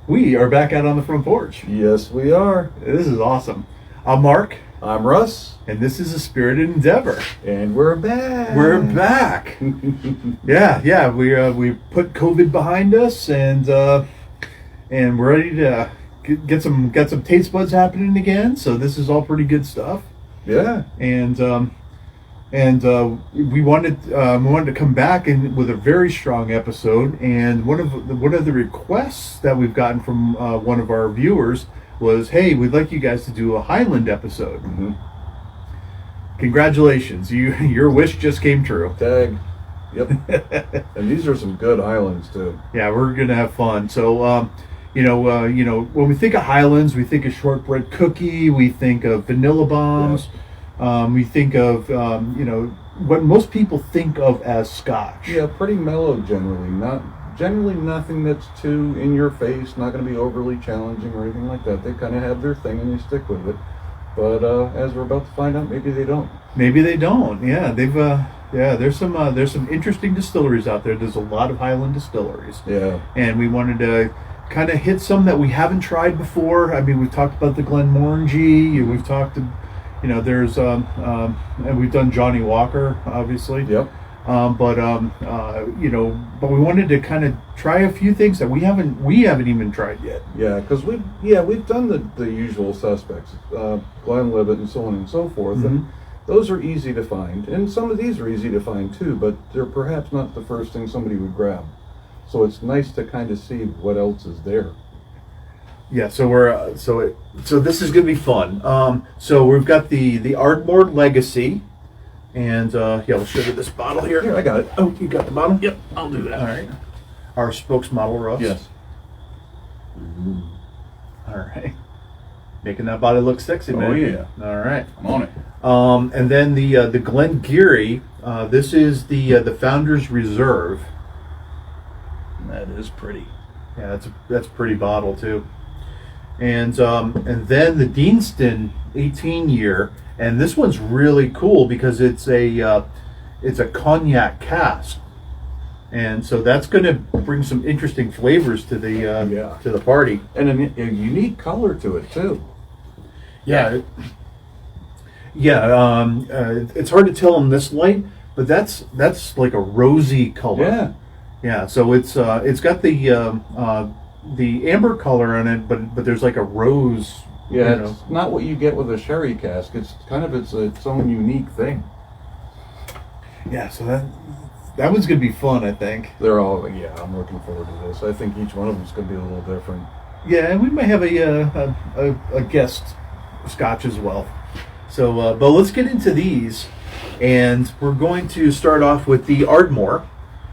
We are back out on the front porch. Yes, we are. This is awesome. I'm Mark. I'm Russ. And this is A Spirited Endeavor. And we're back. We're back. yeah. We put COVID behind us, and we're ready to get some taste buds happening again. So this is all pretty good stuff. Yeah. And we wanted to come back with a very strong episode. And one of the requests that we've gotten from one of our viewers was, hey, we'd like you guys to do a Highland episode. Mm-hmm. Congratulations, your wish just came true. Tag. Yep. And these are some good Highlands too. Yeah, we're gonna have fun. So, when we think of Highlands, we think of shortbread cookie, we think of vanilla bombs, we think of what most people think of as Scotch. Yeah, pretty mellow generally. Generally nothing that's too in your face, not going to be overly challenging or anything like that. They kind of have their thing and they stick with it. But as we're about to find out, maybe they don't. Maybe they don't. Yeah, they've there's some interesting distilleries out there. There's a lot of Highland distilleries. Yeah. And we wanted to kind of hit some that we haven't tried before. I mean, we've talked about the Glen, we've talked to, there's and we've done Johnny Walker, obviously. Yep. But we wanted to kind of try a few things that we haven't even tried yet. Yeah, because we've done the usual suspects, Glenlivet and so on and so forth, Mm-hmm. and those are easy to find, and some of these are easy to find too, but they're perhaps not the first thing somebody would grab. So it's nice to kind of see what else is there. Yeah, so we're so this is gonna be fun. So we've got the Ardmore Legacy. And we'll show you this bottle here. Here, I got it. Oh, you got the bottle? Yep, I'll do that. All right. Our spokesmodel, Russ. Yes. Mm-hmm. All right. Making that body look sexy, man. Oh yeah. All right. I'm on it. And then the Glen Geary. This is the Founder's Reserve. That is pretty. Yeah, that's a pretty bottle too. And then the Deanston 18 year. And this one's really cool because it's a Cognac cask, and so that's going to bring some interesting flavors to the party, and a unique color to it too. Yeah. It's hard to tell in this light, but that's like a rosy color. Yeah. Yeah. So it's got the amber color on it, but there's like a rose. Yeah, it's not what you get with a sherry cask. It's kind of its own unique thing. Yeah, so that one's gonna be fun, I think. They're all I'm looking forward to this. I think each one of them's gonna be a little different. Yeah, and we might have a guest Scotch as well. So, but let's get into these, and we're going to start off with the Ardmore.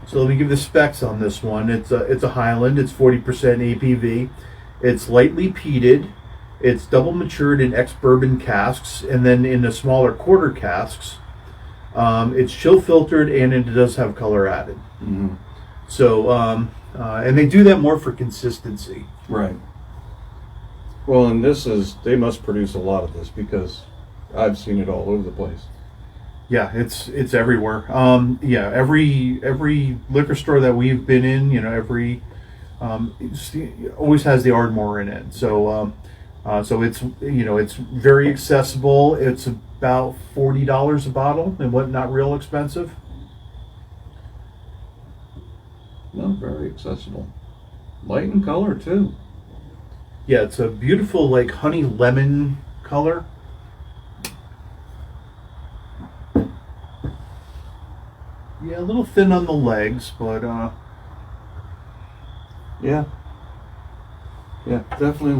So let me give the specs on this one. It's a Highland. It's 40% ABV. It's lightly peated. It's double matured in ex-bourbon casks, and then in the smaller quarter casks. It's chill filtered, and it does have color added. Mm-hmm. So, and they do that more for consistency. Right. Well, and they must produce a lot of this because I've seen it all over the place. Yeah, it's everywhere. Every liquor store that we've been in, always has the Ardmore in it. So, so it's it's very accessible. It's about $40 a bottle, and not real expensive. No, very accessible. Light in color too. Yeah, it's a beautiful like honey lemon color. Yeah, a little thin on the legs, but yeah, definitely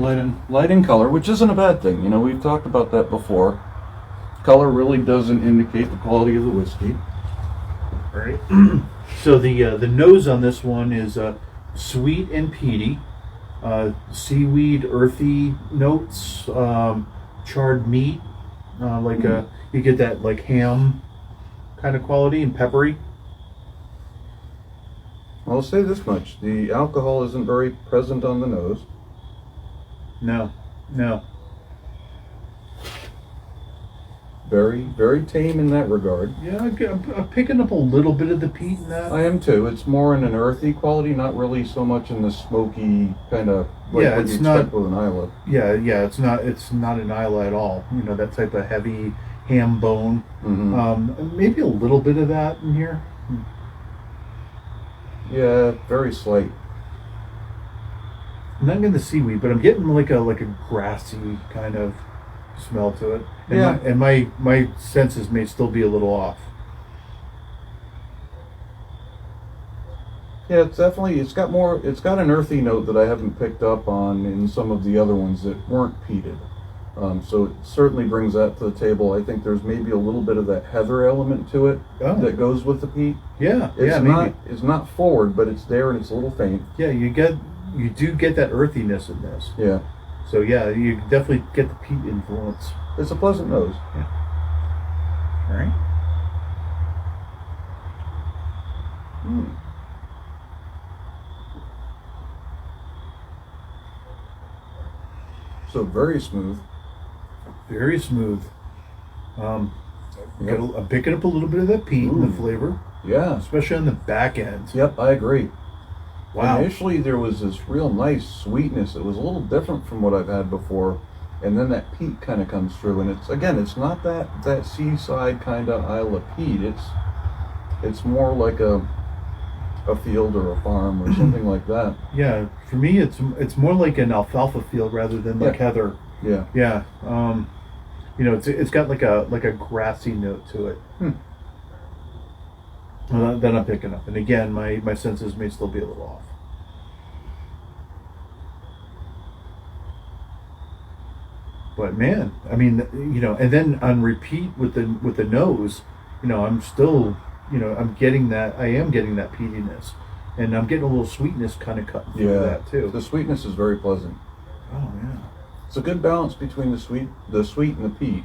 light in color, which isn't a bad thing. We've talked about that before. Color really doesn't indicate the quality of the whiskey. Right. So the nose on this one is sweet and peaty, seaweed, earthy notes, charred meat, you get that like ham kind of quality, and peppery. I'll say this much: the alcohol isn't very present on the nose. No. Very, very tame in that regard. Yeah, I'm picking up a little bit of the peat in that. I am too. It's more in an earthy quality, not really so much in the smoky kind of like Yeah, what it's you not- expect with an Isla. Yeah, it's not an Isla at all. You know, that type of heavy ham bone. Maybe a little bit of that in here. Yeah, very slight. I'm not getting the seaweed, but I'm getting like a grassy kind of smell to it. And Yeah. my senses may still be a little off. Yeah, it's got an earthy note that I haven't picked up on in some of the other ones that weren't peated. So it certainly brings that to the table. I think there's maybe a little bit of that heather element to it that goes with the peat. Yeah, Maybe. It's not forward, but it's there and it's a little faint. Yeah, you do get that earthiness in this. Yeah. So yeah, you definitely get the peat influence. It's a pleasant nose. All right. So very smooth. Very smooth. I'm picking up a little bit of that peat in the flavor, Yeah. especially on the back end. Yep, I agree. Wow. Initially, there was this real nice sweetness. It was a little different from what I've had before, and then that peat kind of comes through. And it's not that seaside kind of Isla peat. It's more like a field or a farm or something like that. Yeah, for me, it's more like an alfalfa field rather than like heather. Yeah. Yeah. It's got like a grassy note to it. That I'm picking up, and again, my senses may still be a little off. But man, I mean, and then on repeat with the nose, I'm still, I'm getting that. I am getting that peatiness, and I'm getting a little sweetness kind of cut through that too. The sweetness is very pleasant. Oh yeah. It's a good balance between the sweet and the peat.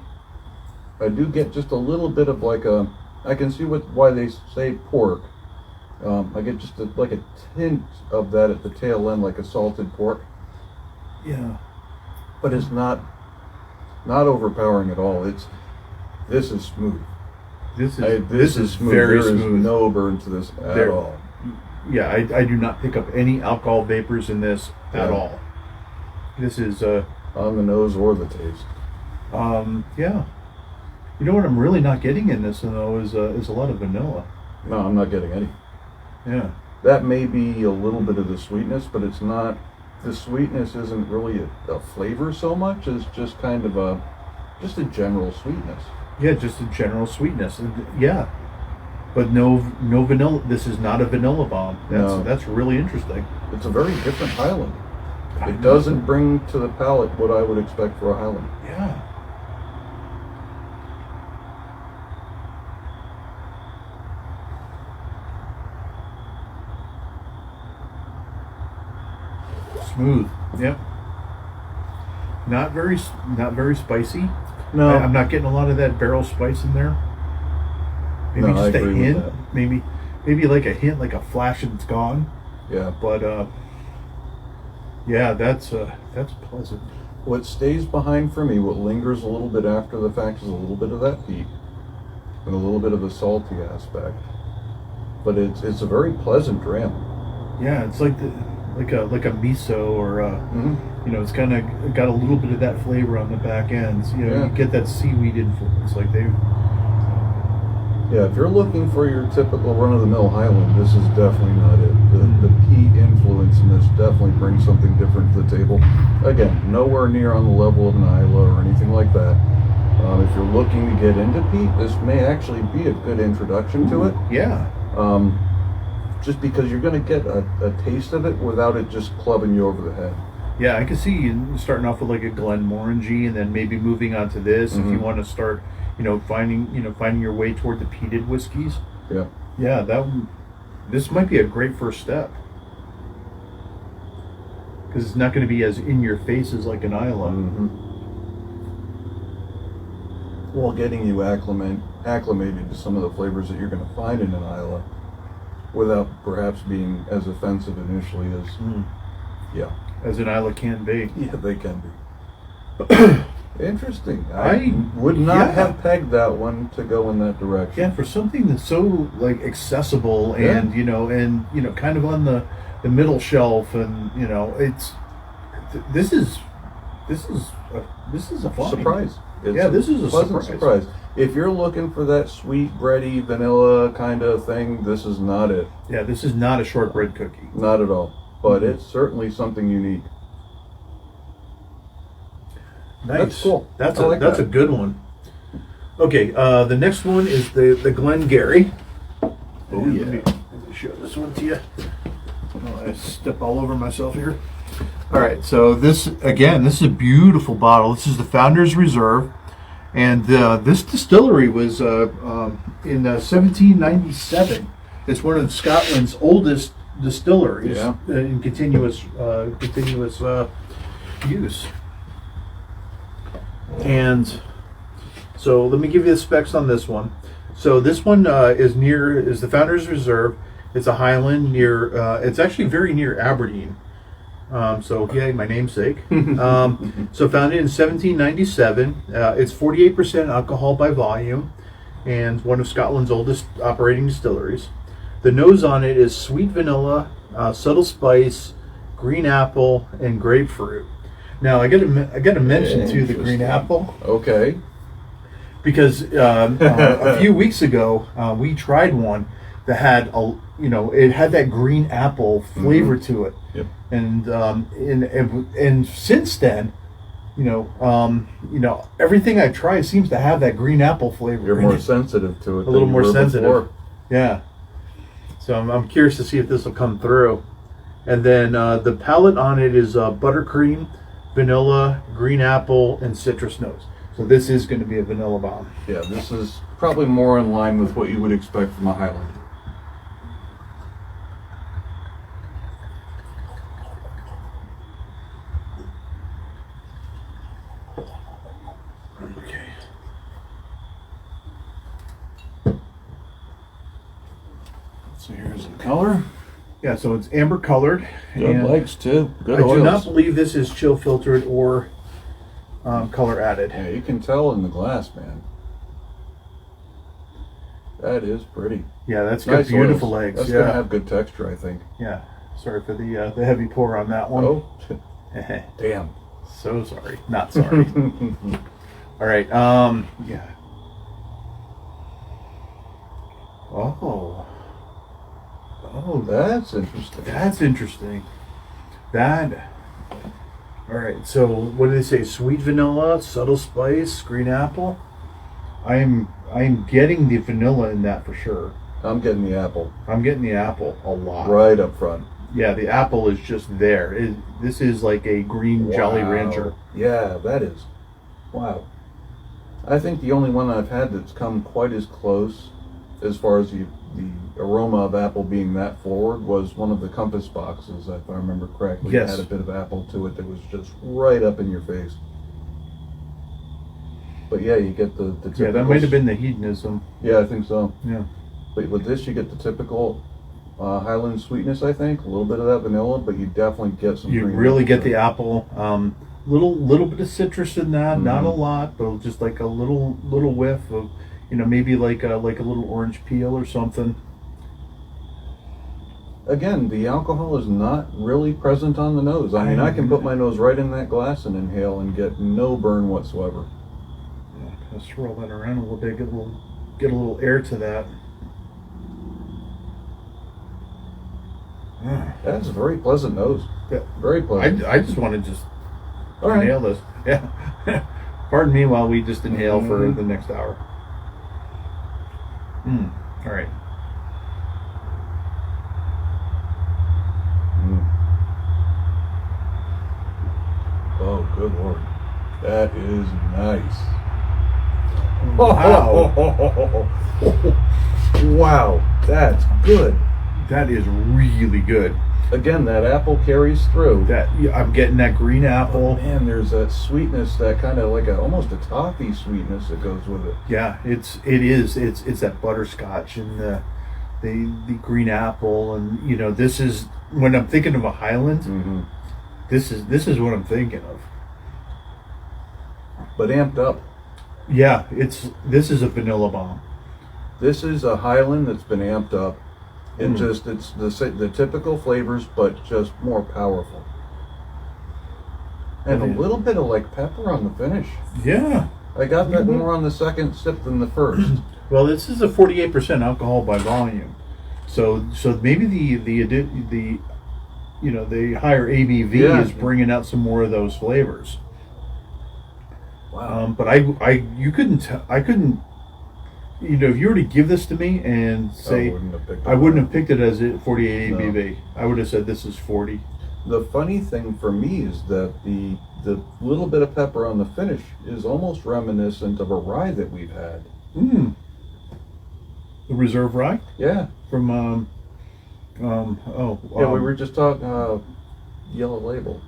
I do get just a little bit of I can see why they say pork. I get just like a tint of that at the tail end, like a salted pork. Yeah. But it's not overpowering at all. This is smooth. This is smooth. very There is smooth. no burn to this at all. Yeah, I do not pick up any alcohol vapors in this at all. This is on the nose or the taste. Yeah. You know what I'm really not getting in this though is a lot of vanilla. No, I'm not getting any. Yeah. That may be a little bit of the sweetness, but it's not. The sweetness isn't really a flavor so much as just kind of just a general sweetness. Yeah, just a general sweetness. Yeah. But no vanilla. This is not a vanilla bomb. That's really interesting. It's a very different Highland. It doesn't bring to the palate what I would expect for a Highland. Yeah. Smooth. Yep. Not very spicy. No. I'm not getting a lot of that barrel spice in there. Maybe No, I just a agree with hint. that. Maybe like a hint, like a flash, and it's gone. Yeah. But yeah, that's pleasant. What stays behind for me, what lingers a little bit after the fact, is a little bit of that peat and a little bit of a salty aspect. But it's a very pleasant dram. Yeah, it's like a miso or it's kind of got a little bit of that flavor on the back ends. You get that seaweed influence, like they. Yeah, if you're looking for your typical run-of-the-mill Highland, this is definitely not it. The peat influence in this definitely brings something different to the table. Again, nowhere near on the level of an Isla or anything like that. If you're looking to get into peat, this may actually be a good introduction to it. Yeah. Just because you're going to get a taste of it without it just clubbing you over the head. Yeah, I can see you starting off with like a Glen Morangy and then maybe moving on to this if you want to start, finding your way toward the peated whiskeys. Yeah. Yeah, this might be a great first step. Because it's not going to be as in your face as like an Isla. While getting you acclimated to some of the flavors that you're going to find in an Isla without perhaps being as offensive initially as As an Isla can be. Yeah, they can be. Interesting. I would not yeah. have pegged that one to go in that direction. Yeah, for something that's so like accessible and kind of on the middle shelf, and this is a find. Surprise. This is a pleasant surprise. If you're looking for that sweet, bready, vanilla kind of thing, this is not it. Yeah, this is not a shortbread cookie. Not at all. But it's certainly something unique. Nice. That's cool. That's that. a good one. Okay, the next one is the Glen Gary. Oh Let me show this one to you. Oh, I step all over myself here. All right, so this is a beautiful bottle. This is the Founder's Reserve, and this distillery was in 1797. It's one of Scotland's oldest distilleries in continuous use. And so let me give you the specs on this one. So this one is the Founder's Reserve. It's a Highland near. It's actually very near Aberdeen. So yeah, my namesake. So founded in 1797. It's 48% alcohol by volume, and one of Scotland's oldest operating distilleries. The nose on it is sweet vanilla, subtle spice, green apple, and grapefruit. Now I got to mention too the green apple. Okay. Because a few weeks ago we tried one that had it had that green apple flavor to it. Yep. And since then, everything I try seems to have that green apple flavor. You're more sensitive to it. A little more sensitive. Before. Yeah. So I'm curious to see if this will come through. And then the palate on it is buttercream, vanilla, green apple, and citrus notes. So this is going to be a vanilla bomb. Yeah, this is probably more in line with what you would expect from a Highland. Okay. So here's the color. Yeah, so it's amber colored. Good legs too. Good I oils. do not believe this is chill filtered or color added. Yeah, you can tell in the glass, man. That is pretty. Yeah, that's got Nice beautiful oils. legs. That's Yeah. gonna have good texture, I think. Yeah. Sorry for the heavy pour on that one. Oh, damn. So sorry. Not sorry. All right. Yeah. Oh. Oh, That's interesting. that's interesting. That. All right. So, what do they say? Sweet vanilla, subtle spice, green apple. I'm getting the vanilla in that for sure. I'm getting the apple I'm getting the apple a lot. right up front. Yeah, the apple is just there. This is like a green Jolly Wow. Rancher. Yeah, that is. Wow. I think the only one I've had that's come quite as close as far as the aroma of apple being that forward was one of the Compass boxes, if I remember correctly. Yes. It had a bit of apple to it that was just right up in your face. But yeah, you get the typical... Yeah, that might have been the hedonism. Yeah, I think so. Yeah. But with this, you get the typical Highland sweetness, I think. A little bit of that vanilla, but you definitely get some You green really apple get the apple. Little bit of citrus in that, not a lot, but just like a little whiff of, maybe like a little orange peel or something. Again, the alcohol is not really present on the nose. I mean, I can put my nose right in that glass and inhale and get no burn whatsoever. Yeah, kind of swirl that around a little bit, get a little air to that. That's a very pleasant nose. Yeah. Very pleasant. I just want to just All right. inhale this. Yeah. Pardon me while we just inhale for the next hour. All right. Oh, good Lord. That is nice. Wow. Wow, that's good. That is really good. Again, that apple carries through. I'm getting that green apple. Man, there's that sweetness, that kind of like almost a toffee sweetness that goes with it. Yeah, it's that butterscotch and the green apple, and this is when I'm thinking of a Highland. Mm-hmm. This is what I'm thinking of. but amped up. Yeah, this is a vanilla bomb. This is a Highland that's been amped up. It's the typical flavors, but just more powerful. And a little bit of like pepper on the finish. Yeah. I got that more on the second sip than the first. Well, this is a 48% alcohol by volume. So maybe the higher ABV is bringing out some more of those flavors. Wow. But I couldn't, if you were to give this to me and say, I wouldn't have picked it as 48 ABV. No. I would have said this is 40. The funny thing for me is that the little bit of pepper on the finish is almost reminiscent of a rye that we've had. The Reserve Rye? Yeah. From, we were just talking, Yellow Label,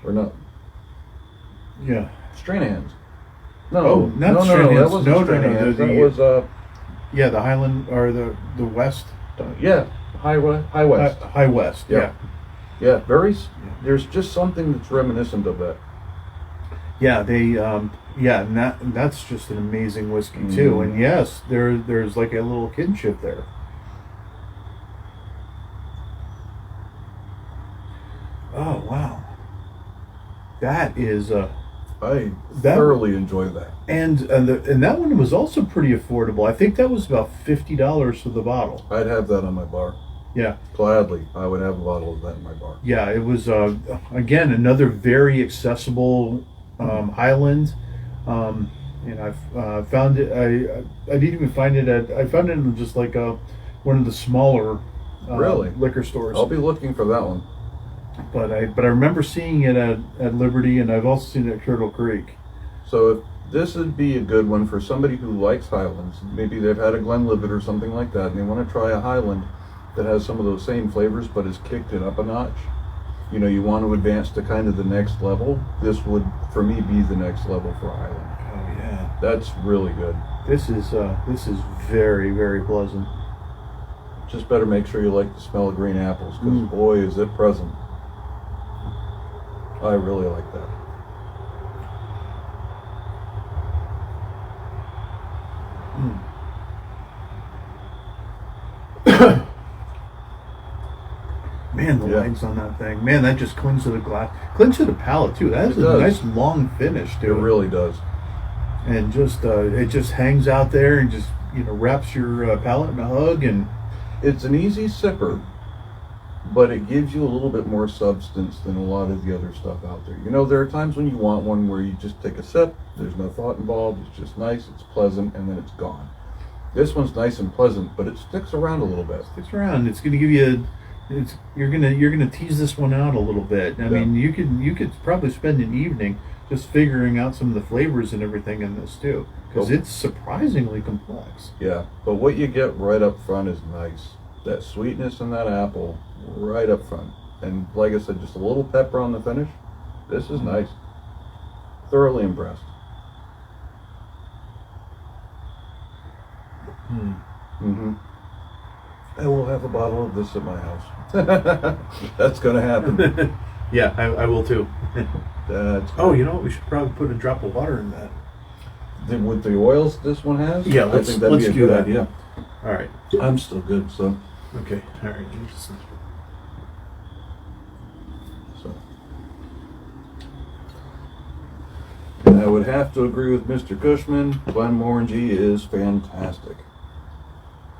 or not. Yeah. Strainhands. Not Strainhands. That wasn't Strainhands. That was the Highland or the West. Yeah, High West. High West. Yeah. Yeah, there's just something that's reminiscent of that. Yeah, and that's just an amazing whiskey too. And yes, there's like a little kinship there. Oh wow, that is I thoroughly enjoy that. And that one was also pretty affordable. I think that was about $50 for the bottle. I'd have that on my bar. Yeah. Gladly, I would have a bottle of that in my bar. Yeah, it was again another very accessible Highland, and I've found it. I didn't even find it I found it in just like one of the smaller liquor stores. I'll be looking for that one. But I remember seeing it at Liberty, and I've also seen it at Turtle Creek. So if this would be a good one for somebody who likes Highlands. Maybe they've had a Glenlivet or something like that, and they want to try a Highland that has some of those same flavors but has kicked it up a notch. You want to advance to kind of the next level. This would, for me, be the next level for Highland. Oh yeah, that's really good. This is very, very pleasant. Just better make sure you like the smell of green apples, because boy, is it present. I really like that. Man, the legs on that thing. Man, that just clings to the glass. Clings to the palate, too. That has a nice long finish, too. It really does. And just it just hangs out there and just, wraps your palate in a hug. And it's an easy sipper, but it gives you a little bit more substance than a lot of the other stuff out there. There are times when you want one where you just take a sip, there's no thought involved, it's just nice, it's pleasant, and then it's gone. This one's nice and pleasant, but it sticks around a little bit. Sticks around. It's going to give you you're gonna tease this one out a little bit. I mean, you could probably spend an evening just figuring out some of the flavors and everything in this too, because it's surprisingly complex. Yeah, but what you get right up front is nice. That sweetness in that apple right up front, and like I said, just a little pepper on the finish. This is nice. Thoroughly impressed. I will have a bottle of this at my house. That's going to happen. Yeah, I will too. That's you know what? We should probably put a drop of water in that. With the oils this one has? Yeah, I think that'd be a good idea. All right. I'm still good, so. Okay, all right. So. And I would have to agree with Mr. Cushman. Glenmorangie is fantastic.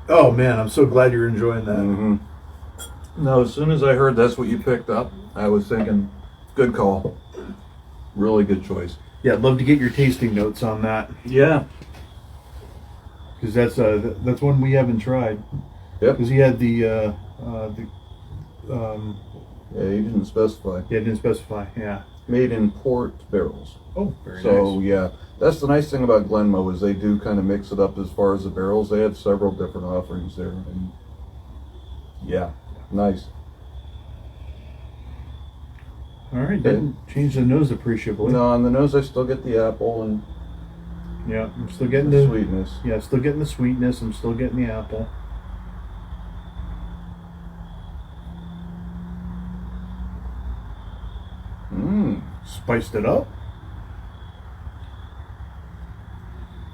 Oh man, I'm so glad you're enjoying that. No, as soon as I heard that's what you picked up, I was thinking, good call. Really good choice. Yeah, I'd love to get your tasting notes on that. Yeah. Because that's one we haven't tried. Yep. Because he had the yeah, he didn't specify. Yeah, he didn't specify. Yeah. Made in port barrels. Oh, very nice. So yeah, that's the nice thing about Glenmo is they do kind of mix it up as far as the barrels. They have several different offerings there, and yeah, nice. All right, didn't change the nose appreciably. No, on the nose I still get the apple and yeah, I'm still getting the sweetness. Yeah, still getting the sweetness. I'm still getting the apple. Mmm. Spiced it up.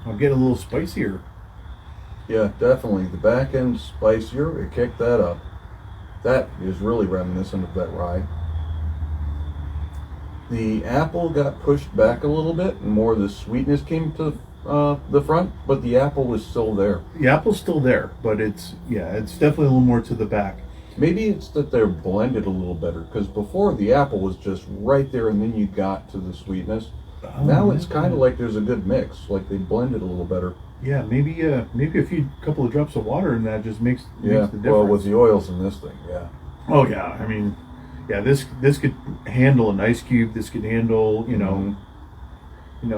I'm getting a little spicier. Yeah, definitely. The back end spicier. It kicked that up. That is really reminiscent of that rye. The apple got pushed back a little bit, and more of the sweetness came to the front, but the apple was still there. The apple's still there, but it's definitely a little more to the back. Maybe it's that they're blended a little better, because before the apple was just right there, and then you got to the sweetness. Now it's kind of like there's a good mix, like they blended a little better. Yeah, maybe a couple of drops of water in that just makes the difference. Well, with the oils in this thing, yeah. Oh yeah, I mean, yeah, this could handle an ice cube. This could handle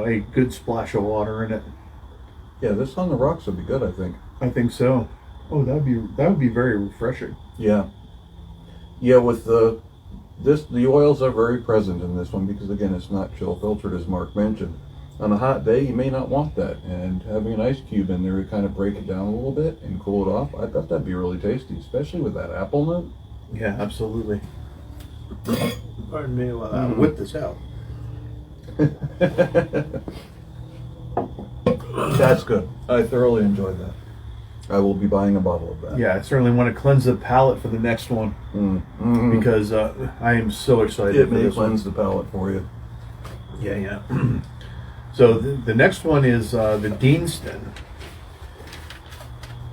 a good splash of water in it. Yeah, this on the rocks would be good, I think. I think so. Oh, that would be very refreshing. Yeah. Yeah, with the oils are very present in this one because again it's not chill filtered as Mark mentioned. On a hot day you may not want that, and having an ice cube in there to kind of break it down a little bit and cool it off, I bet that'd be really tasty, especially with that apple note. Yeah, absolutely. Pardon me while I whip this out. That's good. I thoroughly enjoyed that. I will be buying a bottle of that. Yeah, I certainly want to cleanse the palate for the next one because I am so excited It for may this cleanse the palate for you. Yeah. So the next one is the Deanston.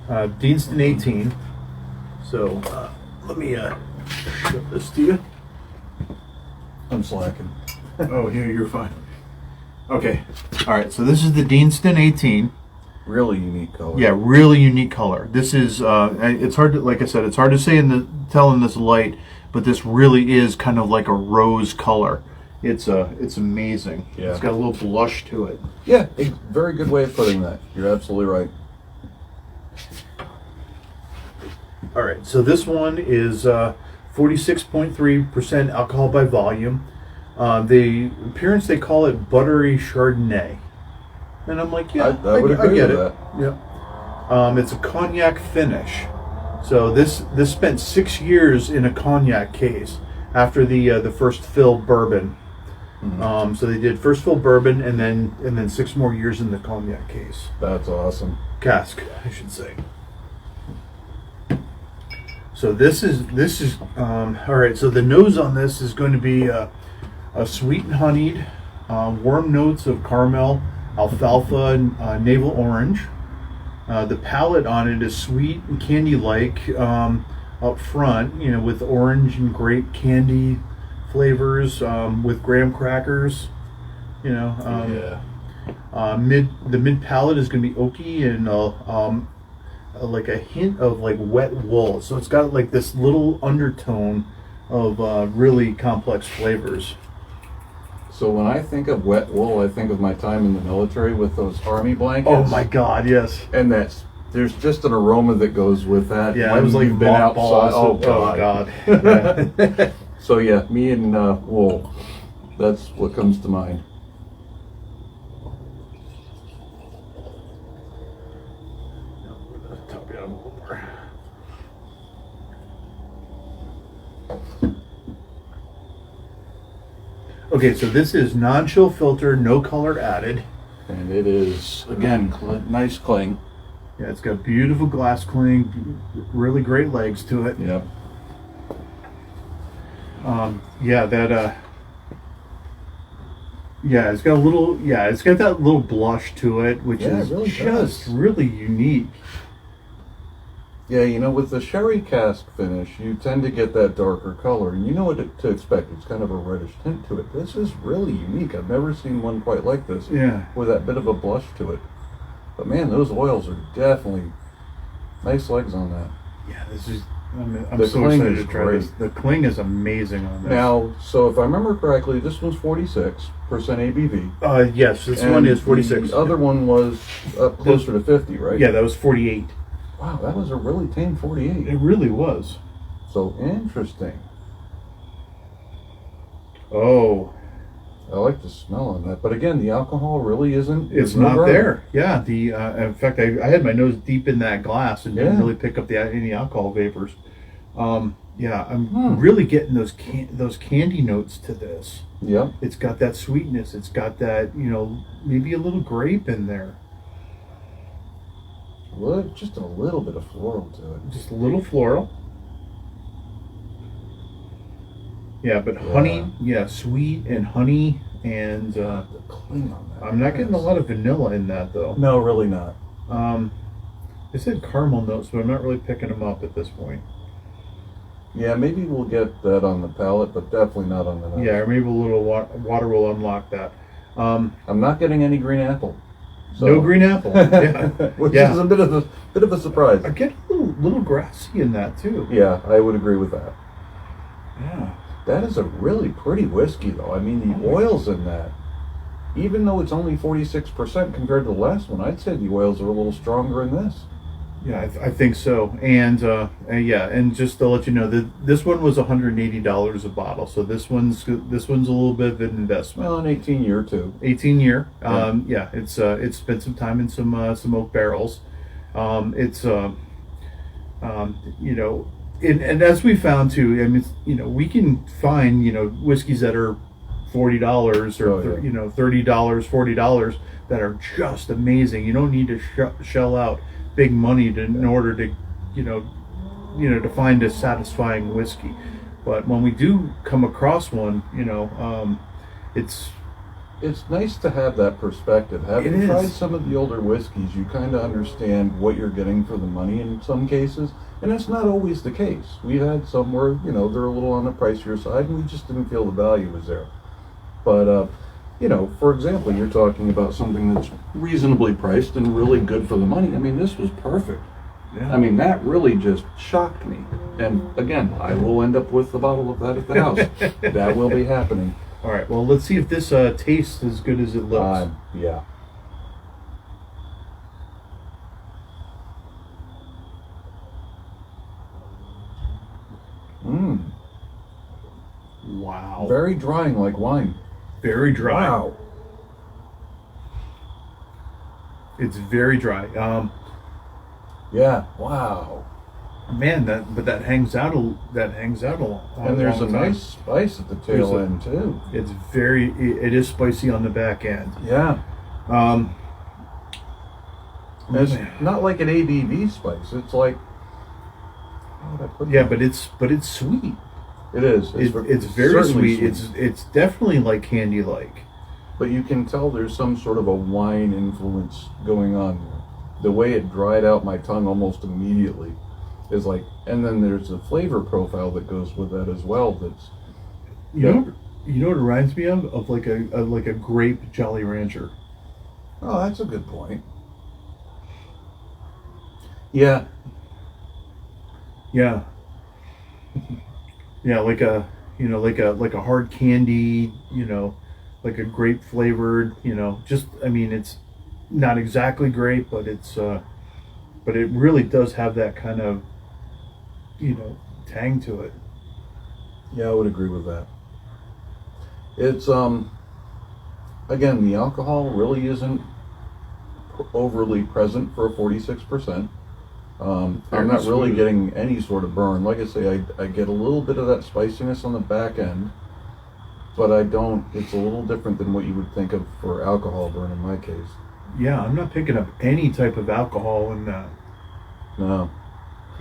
Deanston 18. So let me show this to you. I'm slacking. Oh, yeah, you're fine. Okay. All right. So this is the Deanston 18. Really unique color. Yeah, really unique color. This is it's hard to, like I said, it's hard to say tell in this light, but this really is kind of like a rose color. It's amazing. Yeah. It's got a little blush to it. Yeah, a very good way of putting that. You're absolutely right. All right. So this one is 46.3% alcohol by volume. The appearance, they call it buttery Chardonnay. And I'm like, yeah, I would agree get with it. that. Yeah. It's a cognac finish. So this spent 6 years in a cognac case after the first fill bourbon. Mm-hmm. So they did first fill bourbon and then 6 more years in the cognac case. That's awesome. Cask, I should say. So this is all right. So the nose on this is going to be a sweet and honeyed, warm notes of caramel, alfalfa, navel orange. The palate on it is sweet and candy-like up front, with orange and grape candy flavors, with graham crackers. The mid palate is going to be oaky and like a hint of like wet wool. So it's got like this little undertone of really complex flavors. So when I think of wet wool, I think of my time in the military with those army blankets. Oh my God, yes. And there's just an aroma that goes with that. Yeah, when it was like you've been outside. Oh God. Yeah. So yeah, me and wool. That's what comes to mind. Top it out a little more. Okay, so this is non-chill filter, no color added. And it is, again, nice cling. Yeah, it's got beautiful glass cling, really great legs to it. Yep. It's got that little blush to it, which is really just really unique. Yeah, with the sherry cask finish, you tend to get that darker color, and you know what to expect. It's kind of a reddish tint to it. This is really unique. I've never seen one quite like this. Yeah. With that bit of a blush to it. But man, those oils are definitely nice legs on that. Yeah, I'm The so cling excited is to try great. this. The cling is amazing on this. Now, so if I remember correctly, this one's 46% ABV. Yes, this and one is 46. The other one was up closer to 50, right? Yeah, that was 48. Wow, that was a really tame 48. It really was. So interesting. Oh, I like the smell on that, but again, the alcohol really isn't. it's not there. Yeah, in fact, I had my nose deep in that glass and didn't really pick up any alcohol vapors. I'm really getting those candy notes to this. Yep. It's got that sweetness. It's got that maybe a little grape in there. just a little bit of floral to it. Just a little floral. Yeah, but honey, sweet and honey, and The cling on that. I'm not getting a lot of vanilla in that though. No, really not. They said caramel notes, but I'm not really picking them up at this point. Yeah, maybe we'll get that on the palate, but definitely not on the nose. Yeah, or maybe a little water will unlock that. I'm not getting any green apple. So. No green apple. Yeah, which is a bit of a surprise. I get a little grassy in that too. Yeah, I would agree with that. Yeah. That is a really pretty whiskey, though. I mean, the oils in that, even though it's only 46% compared to the last one, I'd say the oils are a little stronger in this. Yeah, I think so. And and just to let you know, this one was $180 a bottle. So this one's a little bit of an investment. Well, an 18-year too. 18-year. Yeah. It's spent some time in some oak barrels. And as we found too, I mean, we can find whiskeys that are $40 or $30, $40 that are just amazing. You don't need to shell out big money in order to to find a satisfying whiskey. But when we do come across one, It's nice to have that perspective. Having tried some of the older whiskeys, you kind of understand what you're getting for the money in some cases, and it's not always the case. We've had some where, they're a little on the pricier side, and we just didn't feel the value was there. But, for example, you're talking about something that's reasonably priced and really good for the money. I mean, this was perfect. Yeah. I mean, that really just shocked me. And again, I will end up with a bottle of that at the house. That will be happening. All right, well, let's see if this tastes as good as it looks. Yeah. Wow. Very drying, like wine. Very dry. Wow. It's very dry. Yeah. Wow. Man, that hangs out a long And there's a time. nice spice at the tail end too. It is spicy on the back end. Yeah. It's Man. not like an ABV spice. It's like, how would I put Yeah, that? but it's sweet. It is. It's very certainly sweet. It's definitely like candy like. But you can tell there's some sort of a wine influence going on there. The way it dried out my tongue almost immediately is like, and then there's a flavor profile that goes with that as well. That's You know what it reminds me of? Of like a grape Jolly Rancher. Oh, that's a good point. Yeah. Yeah. Yeah, like a hard candy, like a grape flavored, it's not exactly grape, but but it really does have that kind of, tang to it. Yeah, I would agree with that. It's again, the alcohol really isn't overly present for a 46%. I'm not really getting any sort of burn. Like I say, I get a little bit of that spiciness on the back end, but I don't. It's a little different than what you would think of for alcohol burn in my case. Yeah, I'm not picking up any type of alcohol in that. No.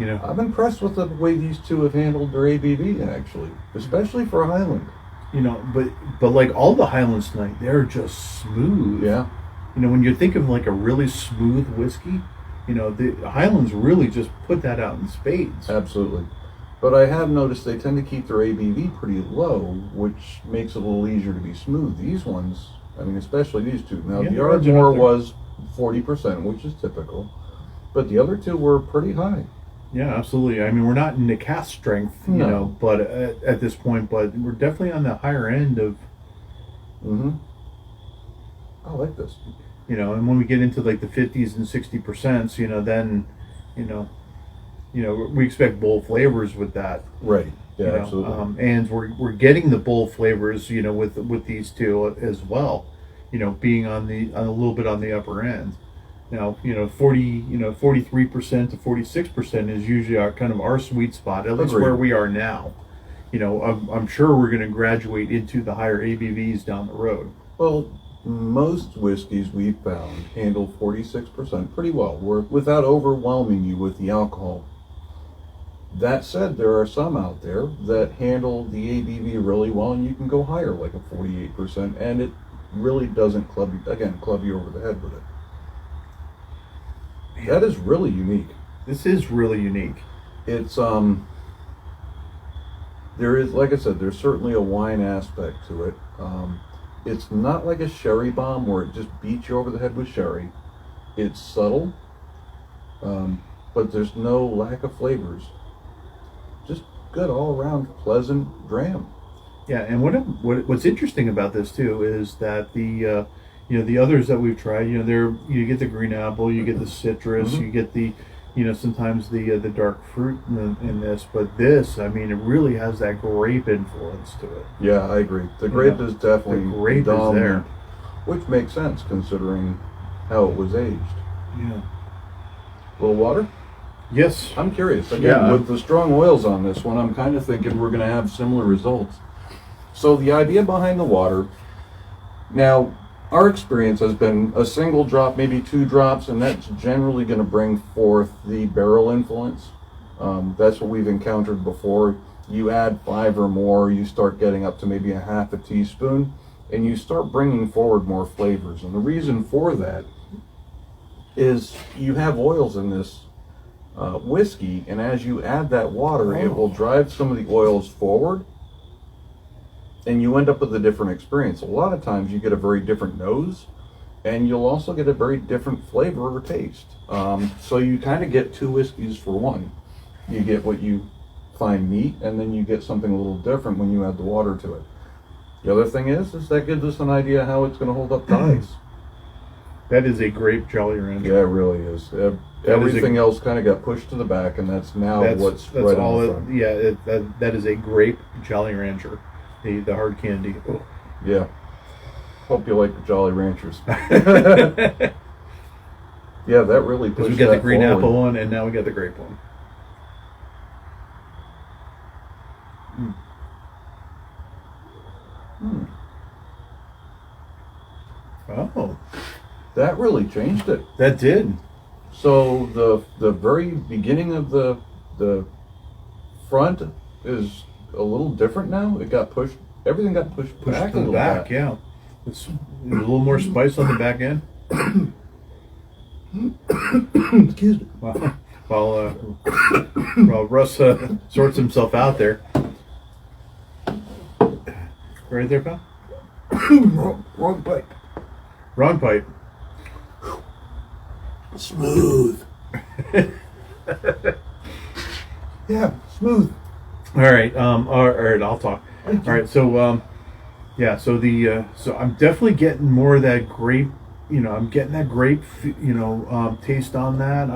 I'm impressed with the way these two have handled their ABV, actually, especially for a Highland. But like all the Highlands tonight, they're just smooth. Yeah. When you think of like a really smooth whiskey, the Highlands really just put that out in spades. Absolutely. But I have noticed they tend to keep their ABV pretty low, which makes it a little easier to be smooth. These ones, I mean, especially these two. Now, Yeah, the Ardmore was 40%, which is typical, but the other two were pretty high. Yeah, absolutely. I mean, we're not in the cask strength, but at this point, but we're definitely on the higher end of. Mm-hmm. I like this. And when we get into like the 50s and 60%, then, we expect bold flavors with that. Right. Yeah, absolutely. And we're getting the bold flavors, with these two as well, being on a little bit on the upper end. Now, 43% to 46% is usually our sweet spot, at least where we are now. I'm sure we're going to graduate into the higher ABVs down the road. Well, most whiskeys we've found handle 46% pretty well, without overwhelming you with the alcohol. That said, there are some out there that handle the ABV really well, and you can go higher, like a 48%, and it really doesn't club you over the head with it. Man. That is really unique. This is really unique. It's there is, like I said, there's certainly a wine aspect to it. It's not like a sherry bomb where it just beats you over the head with sherry. It's subtle, but there's no lack of flavors. Just good all-around pleasant dram. Yeah, and what's interesting about this too is that the the others that we've tried, you get the green apple, you get the citrus, you get the sometimes the dark fruit in this, but this, I mean, it really has that grape influence to it. Yeah, I agree. The grape is definitely the grape is there, which makes sense considering how it was aged. Yeah. A little water? Yes. I'm curious. Again, with the strong oils on this one, I'm kind of thinking we're going to have similar results. So the idea behind the water, now, our experience has been a single drop, maybe 2 drops, and that's generally going to bring forth the barrel influence. That's what we've encountered before. You add 5 or more, you start getting up to maybe a half a teaspoon, and you start bringing forward more flavors. And the reason for that is you have oils in this whiskey, and as you add that water, it will drive some of the oils forward, and you end up with a different experience. A lot of times you get a very different nose, and you'll also get a very different flavor or taste. So you kind of get 2 whiskeys for one. You get what you find neat, and then you get something a little different when you add the water to it. The other thing is that gives us an idea how it's going to hold up to ice. That is a grape Jolly Rancher. Yeah, it really is. Everything else kind of got pushed to the back, and that's what's right on the front. That is a grape Jolly Rancher. The hard candy. Oh. Yeah. Hope you like the Jolly Ranchers. Yeah, that really pushed. We got the green apple one, and now we got the grape one. Oh, that really changed it. That did. So the very beginning of the front is a little different now. It got pushed. Everything got pushed back a little bit. Yeah, it's a little more spice on the back end. Excuse me. While Russ sorts himself out there. Right there, pal. Wrong pipe. Wrong pipe. Smooth. Yeah, smooth. All right. All right. I'll talk. All right. So, so I'm definitely getting more of that grape. I'm getting that grape. Taste on that.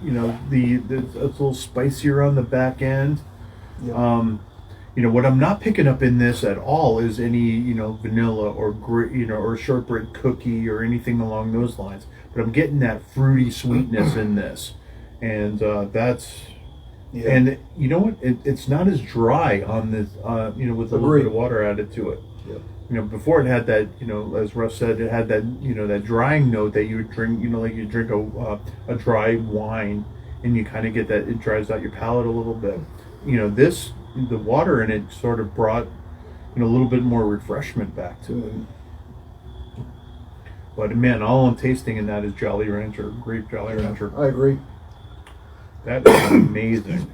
It's a little spicier on the back end. Yeah. What I'm not picking up in this at all is any vanilla or or shortbread cookie or anything along those lines. But I'm getting that fruity sweetness in this, and that's. Yeah. And you know what? It's not as dry on this, with a little bit of water added to it. Yeah. Before it had that, as Russ said, it had that, that drying note that you would drink, like you drink a dry wine, and you kind of get that, it dries out your palate a little bit. The water in it sort of brought, a little bit more refreshment back to it. But man, all I'm tasting in that is Jolly Rancher, grape Jolly Rancher. I agree. That is amazing.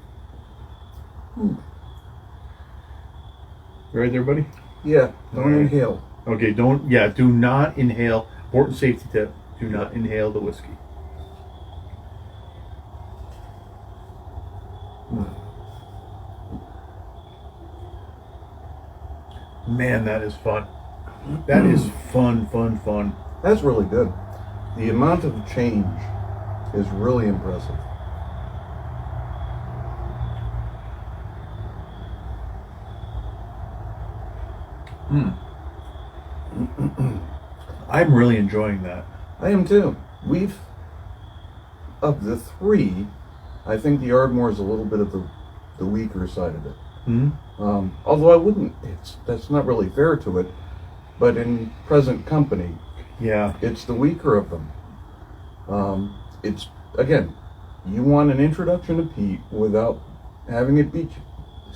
Right there, buddy? Yeah, don't inhale. Okay, do not inhale. Important safety tip, do not inhale the whiskey. Man, that is fun. That is fun. That's really good. The amount of change is really impressive. I'm really enjoying that. I am too. Of the 3, I think the Ardmore is a little bit of the weaker side of it. Although I wouldn't, that's not really fair to it, but in present company, Yeah. It's the weaker of them. It's, again, you want an introduction to peat without having it beat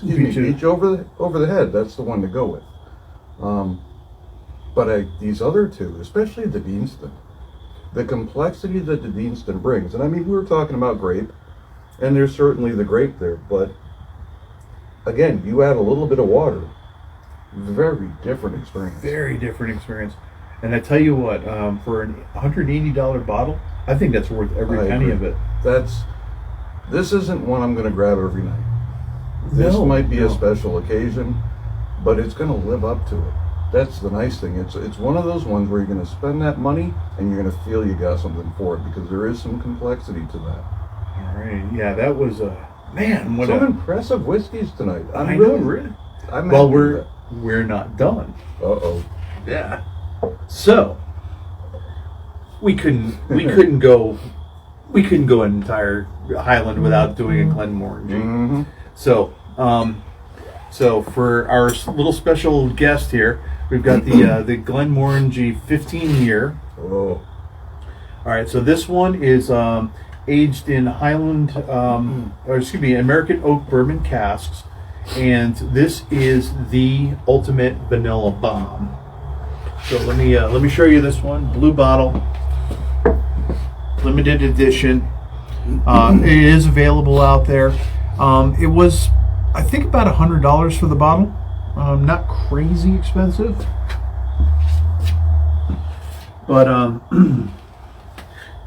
you over the head. That's the one to go with. But these other two, especially the Deanston, the complexity that the Deanston brings, and I mean, we were talking about grape, and there's certainly the grape there, but again, you add a little bit of water, very different experience. Very different experience. And I tell you what, for a $180 bottle, I think that's worth every penny of it. This isn't one I'm going to grab every night. This might be a special occasion, but it's going to live up to it. That's the nice thing. It's one of those ones where you're going to spend that money and you're going to feel you got something for it, because there is some complexity to that. All right. Yeah, that was man. What some impressive whiskeys tonight. I know, really. Well, we're not done. Uh-oh. Yeah. So we couldn't go an entire Highland without doing a Glenmorangie. Mm-hmm. So for our little special guest here, we've got the Glenmorangie 15-year. Oh. All right, so this one is aged in Highland, American oak bourbon casks, and this is the ultimate vanilla bomb. So let me show you this one. Blue bottle, limited edition. It is available out there. It was, I think, about $100 for the bottle. Not crazy expensive, but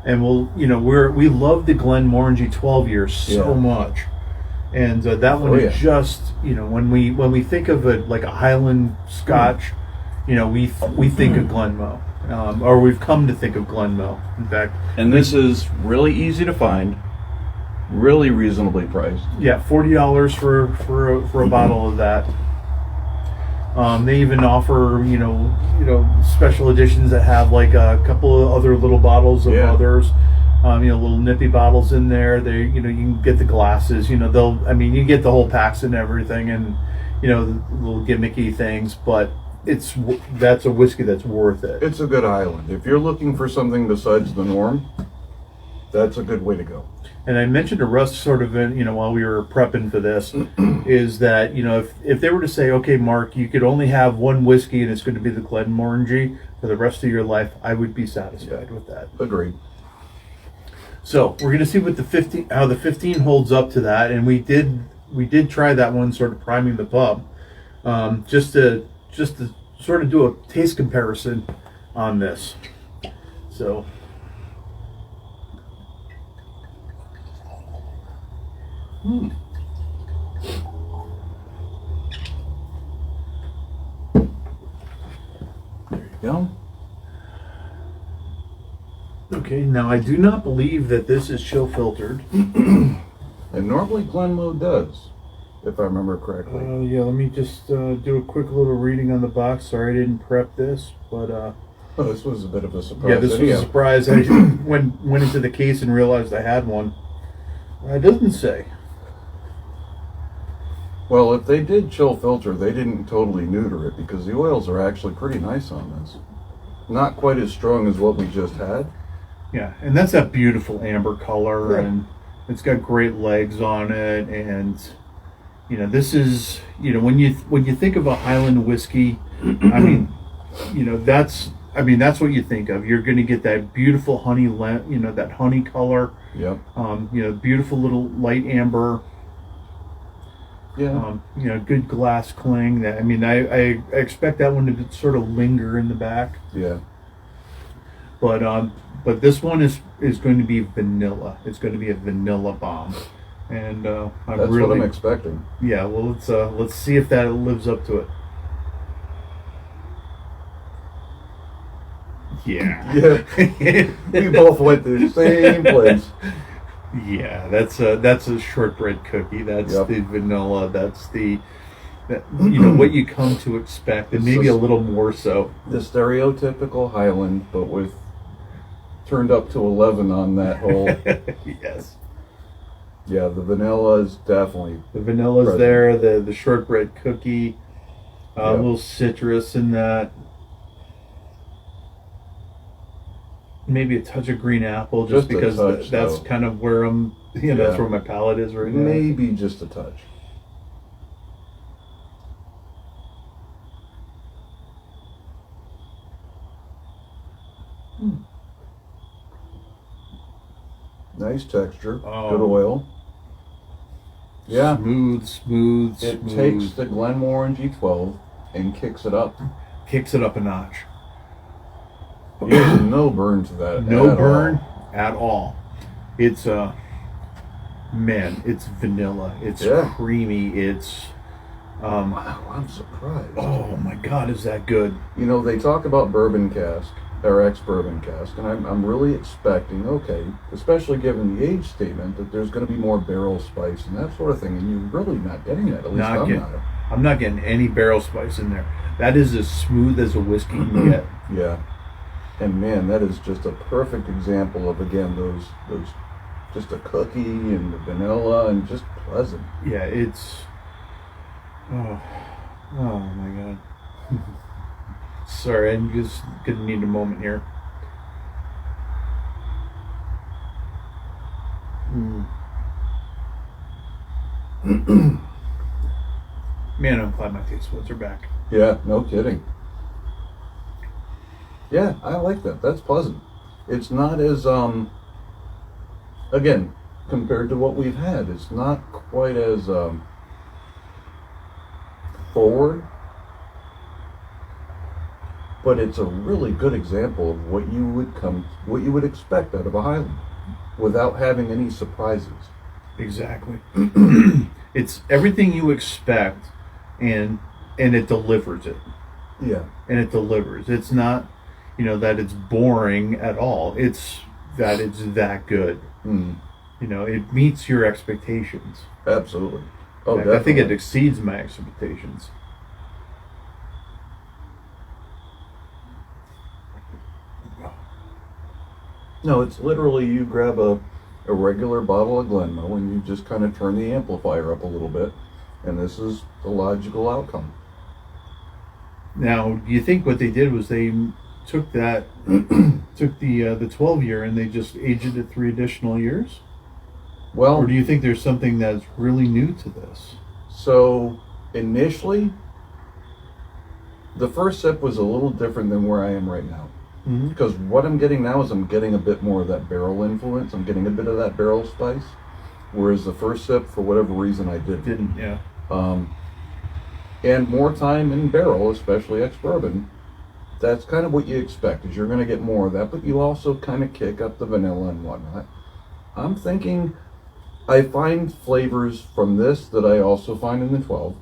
and we love the Glenmorangie 12 years so much, and that one is just, when we think of it like a Highland Scotch, we think of Glenmo, or we've come to think of Glenmo, in fact. And this is really easy to find, really reasonably priced. Yeah, $40 for a bottle of that. They even offer special editions that have like a couple of other little bottles of others, little nippy bottles in there. They you can get the glasses. You get the whole packs and everything, and little gimmicky things, but that's a whiskey that's worth it. It's a good Highland. If you're looking for something besides the norm, that's a good way to go. And I mentioned to Russ sort of while we were prepping for this, is that if they were to say, okay, Mark, you could only have one whiskey and it's going to be the Glenmorangie for the rest of your life, I would be satisfied with that. Agreed. So we're going to see what how the 15 holds up to that, and we did try that one, sort of priming the pub, just to sort of do a taste comparison on this. So. There you go. Okay, now I do not believe that this is chill filtered. And normally Glenmo does, if I remember correctly. Yeah, let me just do a quick little reading on the box. Sorry I didn't prep this, but this was a bit of a surprise. Yeah, this was a surprise. I went into the case and realized I had one. It doesn't say. Well, if they did chill filter, they didn't totally neuter it, because the oils are actually pretty nice on this. Not quite as strong as what we just had. Yeah, and that's that beautiful amber color, Right. and it's got great legs on it, and this is when you think of a Highland whiskey, that's what you think of. You're going to get that beautiful honey, that honey color. Yep. Beautiful little light amber. Yeah. Good glass cling. I expect that one to sort of linger in the back. Yeah. But this one is going to be vanilla. It's going to be a vanilla bomb, and that's what I'm expecting. Yeah. Well, let's see if that lives up to it. Yeah. Yeah. We both went to the same place. Yeah, that's a shortbread cookie. That's the vanilla. That's what you come to expect, and maybe a little more so. The stereotypical Highland, but with turned up to 11 on that whole. Yes. Yeah, the vanilla is definitely. The vanilla's present. there. The shortbread cookie, a little citrus in that. maybe a touch of green apple, just Just a because touch, that's though. kind of where I'm. That's Yeah. where my palate is right now. Maybe just a touch. Nice texture, Oh. good oil. Yeah, Smooth. it takes the Glenmorangie G12 and kicks it up. Kicks it up a notch. There's no burn to that. No at burn all. at all. It's man, it's vanilla. It's Yeah. creamy. It's Wow, I'm surprised. oh my god, is that good? You know, they talk about bourbon cask, or ex-bourbon cask, and I'm really expecting, okay, especially given the age statement, that there's going to be more barrel spice and that sort of thing, and you're really not getting that, at least I'm not getting any barrel spice in there. That is as smooth as a whiskey can get. Yeah. And man, that is just a perfect example of, again, those just a cookie and the vanilla and just pleasant. Yeah, it's oh my god. Sorry, I'm just gonna need a moment here. Man, I'm glad my taste buds are back. Yeah, no kidding. Yeah, I like that. That's pleasant. It's not as again, compared to what we've had, it's not quite as forward, but it's a really good example of what you would expect out of a Highland without having any surprises. Exactly. It's everything you expect, and it delivers it. Yeah. And it delivers. It's not, that it's boring at all. It's that it's that good. Mm. It meets your expectations. Absolutely. Oh, In fact, I think it definitely. exceeds my expectations. No, it's literally you grab a regular bottle of Glenmo and you just kind of turn the amplifier up a little bit, and this is the logical outcome. Now, do you think what they did was they took that, took the 12 year and they just aged it 3 additional years? Well, Or do you think there's something that's really new to this? so initially, the first sip was a little different than where I am right now. Mm-hmm. Because what I'm getting now is I'm getting a bit more of that barrel influence. I'm getting a bit of that barrel spice. Whereas the first sip, for whatever reason, I didn't. Yeah. And more time in barrel, especially ex-bourbon, that's kind of what you expect, is you're going to get more of that, but you also kind of kick up the vanilla and whatnot. I'm thinking I find flavors from this that I also find in the 12,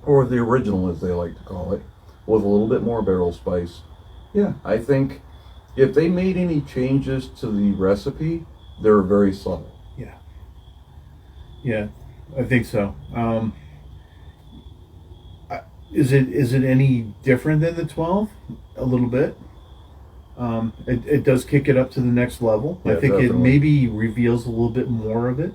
or the original as they like to call it, with a little bit more barrel spice. Yeah, I think if they made any changes to the recipe, they're very subtle. Yeah, I think so. Is it any different than the 12? A little bit. It does kick it up to the next level. Yeah, I think definitely. it maybe reveals a little bit more of it.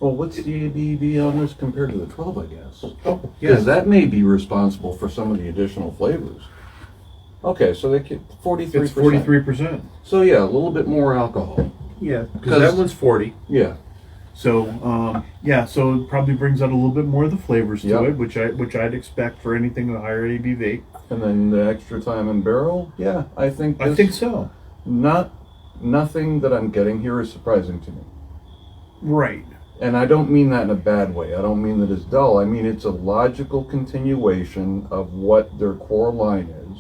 Well, what's the ABV on this compared to the 12, I guess? Oh, Because that may be responsible for some of the additional flavors. Okay, so they get 43%. it's 43%. So yeah, a little bit more alcohol. Yeah, 'Cause- because that one's 40. Yeah. So so it probably brings out a little bit more of the flavors to Yep. it, which I'd expect for anything with a higher ABV. And then the extra time in barrel, yeah, I think I this- think so. Nothing that I'm getting here is surprising to me. Right. And I don't mean that in a bad way. I don't mean that it's dull. I mean it's a logical continuation of what their core line is.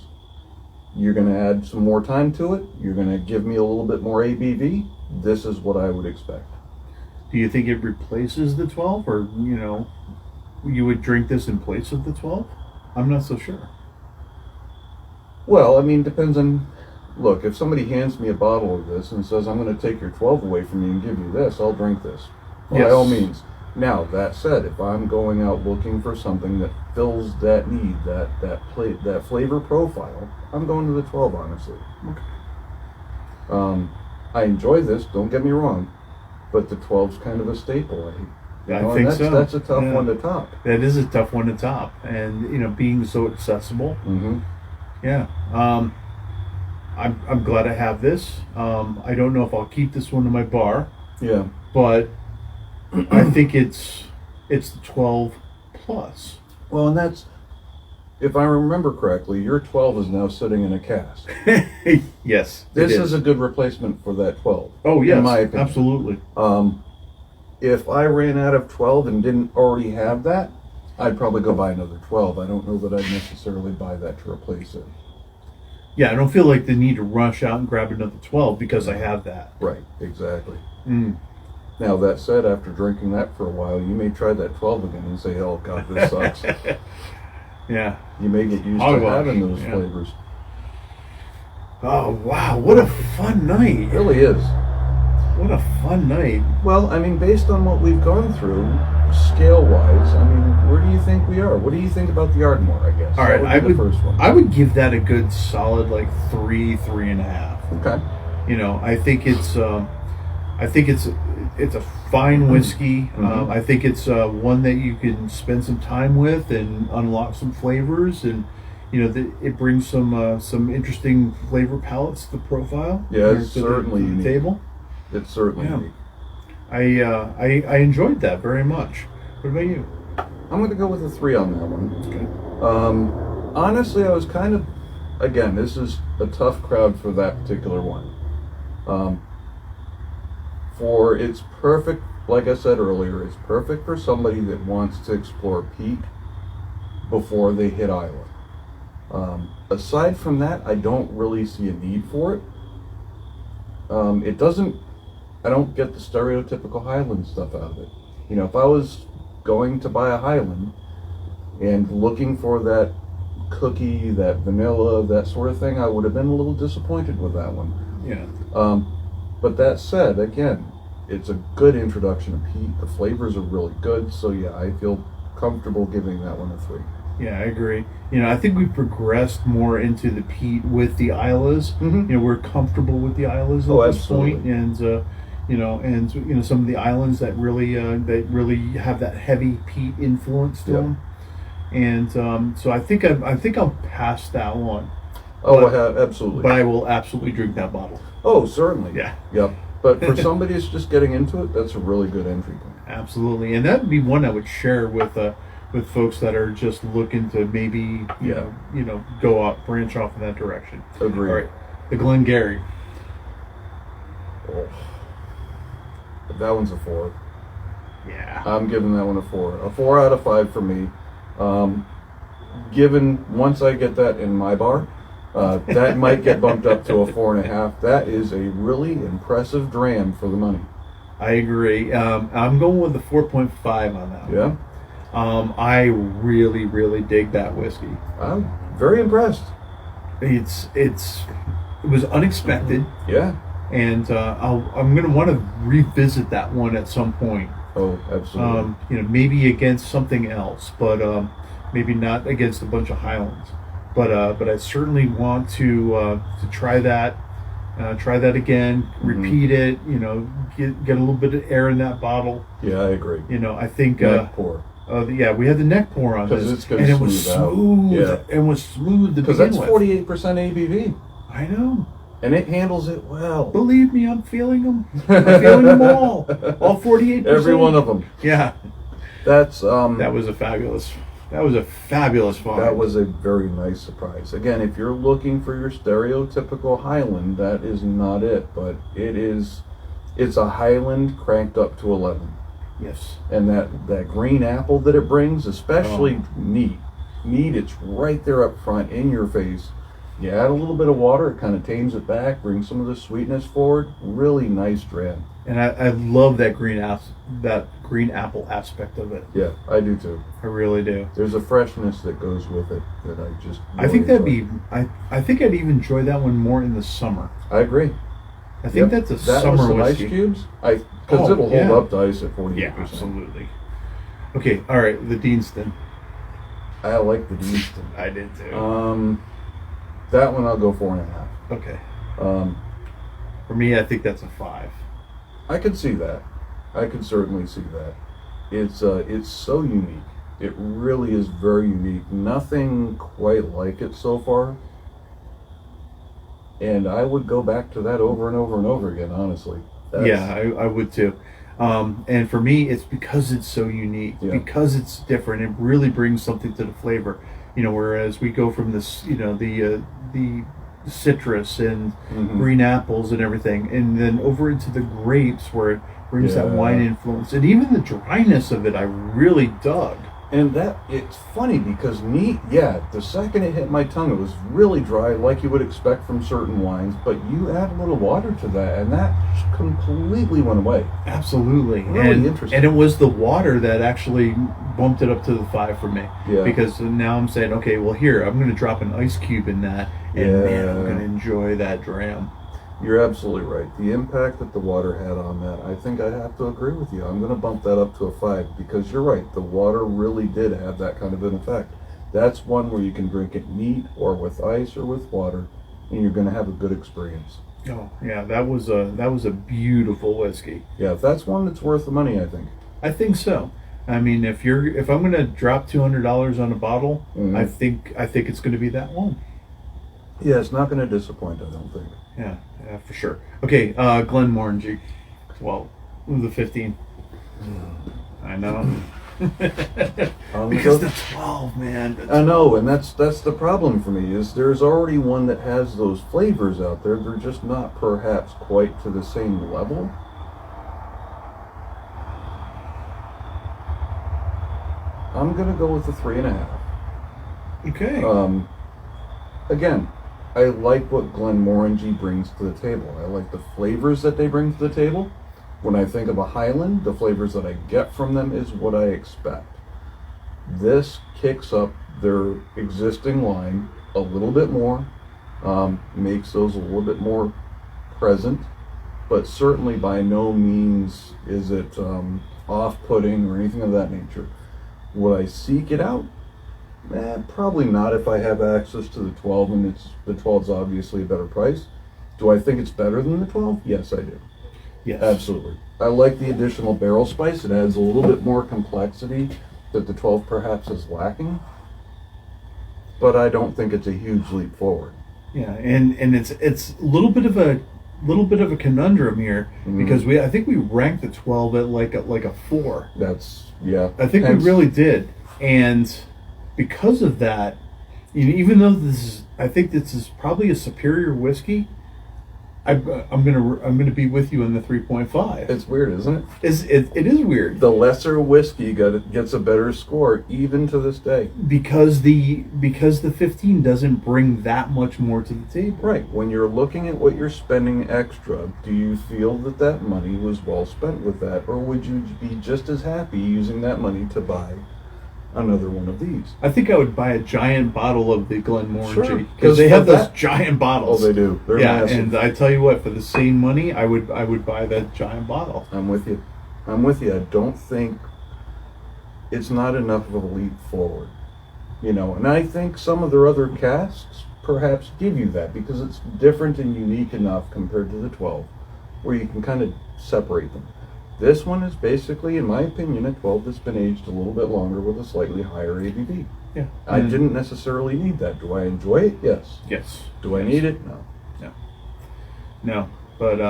You're going to add some more time to it. You're going to give me a little bit more ABV. This is what I would expect. Do you think it replaces the 12, or you would drink this in place of the 12? I'm not so sure. Well, I mean, depends on. Look, if somebody hands me a bottle of this and says, I'm going to take your 12 away from you and give you this, I'll drink this. By Yes. all means. Now, that said, if I'm going out looking for something that fills that need, that flavor profile, I'm going to the 12, honestly. Okay. I enjoy this, don't get me wrong, but the 12's kind of a staple. I and think that's, so. That's a tough Yeah. one to top. That is a tough one to top, and being so accessible. Mm-hmm. Yeah. I'm glad I have this. I don't know if I'll keep this one in my bar, Yeah. but I think it's the 12 plus. Well, and that's, if I remember correctly, your 12 is now sitting in a cask. Yes, This it is a good replacement for that 12. Oh yes, in my opinion. absolutely. If I ran out of 12 and didn't already have that, I'd probably go buy another 12. I don't know that I'd necessarily buy that to replace it. Yeah, I don't feel like the need to rush out and grab another 12 because I have that. Right, exactly. Mm. Now, that said, after drinking that for a while, you may try that 12 again and say, oh, God, this sucks. Yeah. You may get used to Hogwash, having those yeah. flavors. Oh, wow. What a fun night. It really is. What a fun night. Well, I mean, based on what we've gone through, scale-wise, I mean, where do you think we are? What do you think about the Ardmore, I guess? All right, That would be the first one. I would give that a good solid like 3.5. Okay. You know, I think it's a fine whiskey. Mhm. I think it's one that you can spend some time with and unlock some flavors, and you know it brings some interesting flavor palettes to the profile. Yeah, or it's to certainly the unique. table. It's certainly Yeah. unique. I enjoyed that very much. What about you? I'm going to go with a 3 on that one. Okay. Honestly, I was kind of, again, this is a tough crowd for that particular one. For it's perfect, like I said earlier, it's perfect for somebody that wants to explore peat before they hit Isla. Aside from that, I don't really see a need for it. I don't get the stereotypical Highland stuff out of it. You know, if I was going to buy a Highland and looking for that cookie, that vanilla, that sort of thing, I would have been a little disappointed with that one. Yeah. But that said, again, it's a good introduction to peat. The flavors are really good, so yeah, I feel comfortable giving that one a 3. Yeah, I agree. You know, I think we've progressed more into the peat with the Islas. Mhm. You know, we're comfortable with the Islas at Oh, this absolutely. point, and some of the islands that really have that heavy peat influence to Yep. them. And so I think I'll pass that one, Oh, But- absolutely. but I will absolutely drink that bottle. Oh, certainly. Yeah. Yep. But for somebody who's just getting into it, that's a really good entry point. Absolutely, and that would be one I would share with folks that are just looking to maybe Yeah. go out, branch off in that direction. Agreed. All right, the Glen Garioch. Oh. That one's a 4. Yeah. I'm giving that one a 4. A 4 out of 5 for me. Given once I get that in my bar, that might get bumped up to a 4.5. That is a really impressive dram for the money. I agree. I'm going with the 4.5 on that one. Yeah, I really, really dig that whiskey. I'm very impressed. It was unexpected, Yeah. and I'm going to want to revisit that one at some point. Oh, absolutely. Maybe against something else, but maybe not against a bunch of Highlands. But I certainly want to try that. Try that again. Repeat it. Get a little bit of air in that bottle. Yeah, I agree. I think. Neck pour. Yeah, we had the neck pour on 'Cause this, it's gonna and it was smooth out. smooth. Yeah. It was smooth to Because begin that's with. 48% ABV, I know. and it handles it well. Believe me, I'm feeling them. I'm feeling them all 48%. Every one of them. Yeah, That's that was a fabulous find. That was a very nice surprise. Again, if you're looking for your stereotypical Highland, that is not it, but it's a Highland cranked up to 11. Yes. And that green apple that it brings, especially neat, it's right there up front in your face. You add a little bit of water, it kind of tames it back, brings some of the sweetness forward. Really nice dram. And I love that green apple aspect of it. Yeah, I do too. I really do. There's a freshness that goes with it that I just I think really I think I'd even enjoy that one more in the summer. I agree. I think Yep. that's a that summer with some whiskey. ice cubes, because Oh, it'll yeah. hold up to ice at 48%. Yeah, absolutely. Okay, all right, the Deanston. I like the Deanston. I did too. That one I'll go 4.5. Okay. Um, For me, I think that's a 5. I could see that. I could certainly see that. It's so unique. It really is very unique. Nothing quite like it so far. And I would go back to that over and over and over again, honestly. I would too. And for me, it's because it's so unique, because it's different. It really brings something to the flavor. Whereas we go from this, the citrus and green apples and everything, and then over into the grapes where it brings that wine influence, and even the dryness of it, I really dug. And it's funny because the second it hit my tongue, it was really dry, like you would expect from certain wines, but you add a little water to that, and that completely went away. Absolutely. Really interesting. And it was the water that actually bumped it up to the 5 for me. Yeah. Because now I'm saying, okay, well here, I'm going to drop an ice cube in that, and man, I'm going to enjoy that dram. You're absolutely right. The impact that the water had on that, I think I have to agree with you. I'm going to bump that up to a 5 because you're right. The water really did have that kind of an effect. That's one where you can drink it neat or with ice or with water, and you're going to have a good experience. Oh yeah, that was a beautiful whiskey. Yeah, that's one that's worth the money, I think. I think so. I mean, if I'm going to drop $200 on a bottle, I think it's going to be that one. Yeah, it's not going to disappoint, I don't think. Yeah, for sure. Okay, Glen Morangy. Well, the 15. I know. Because the 12, man. I know, and that's the problem for me, is there's already one that has those flavors out there. They're just not perhaps quite to the same level. I'm going to go with the 3.5. Okay. Again, I like what Glenmorangie brings to the table. I like the flavors that they bring to the table. When I think of a Highland, the flavors that I get from them is what I expect. This kicks up their existing line a little bit more, makes those a little bit more present, but certainly by no means is it off-putting or anything of that nature. Would I seek it out? Probably not if I have access to the 12, and the 12's obviously a better price. Do I think it's better than the 12? Yes, I do. Yes. Absolutely. I like the additional barrel spice. It adds a little bit more complexity that the 12 perhaps is lacking, but I don't think it's a huge leap forward. Yeah, and it's a little bit of a conundrum here because I think we ranked the 12 at like a 4. I think we really did, and because of that, even though I think this is probably a superior whiskey, I'm gonna be with you in the 3.5. It's weird, isn't it? It is weird. The lesser whiskey gets a better score even to this day because the 15 doesn't bring that much more to the table. Right. When you're looking at what you're spending extra, do you feel that money was well spent with that, or would you be just as happy using that money to buy another one of these? I think I would buy a giant bottle of the Glenmorangie because Sure, they have those giant bottles. Oh, they do. They're massive. And I tell you what, for the same money, I would buy that giant bottle. I'm with you. I don't think it's not enough of a leap forward, And I think some of their other casks perhaps give you that because it's different and unique enough compared to the 12, where you can kind of separate them. This one is basically, in my opinion, a 12 that's been aged a little bit longer with a slightly higher ABV. Yeah. I didn't necessarily need that. Do I enjoy it? Yes. Yes. Do I need it? No. No. But,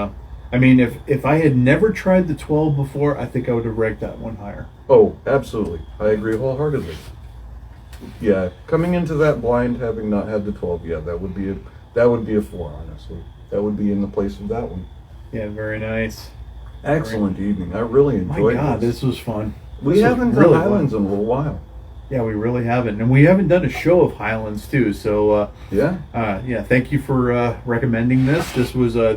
I mean, if I had never tried the 12 before, I think I would have ranked that one higher. Oh, absolutely. I agree wholeheartedly. Yeah, coming into that blind, having not had the 12, that would be a 4, honestly. That would be in the place of that one. Yeah, very nice. Excellent evening. I really enjoyed My God, this was fun. We haven't done Highlands in a little while. Yeah, we really haven't, and we haven't done a show of Highlands too. So thank you for recommending this. This was a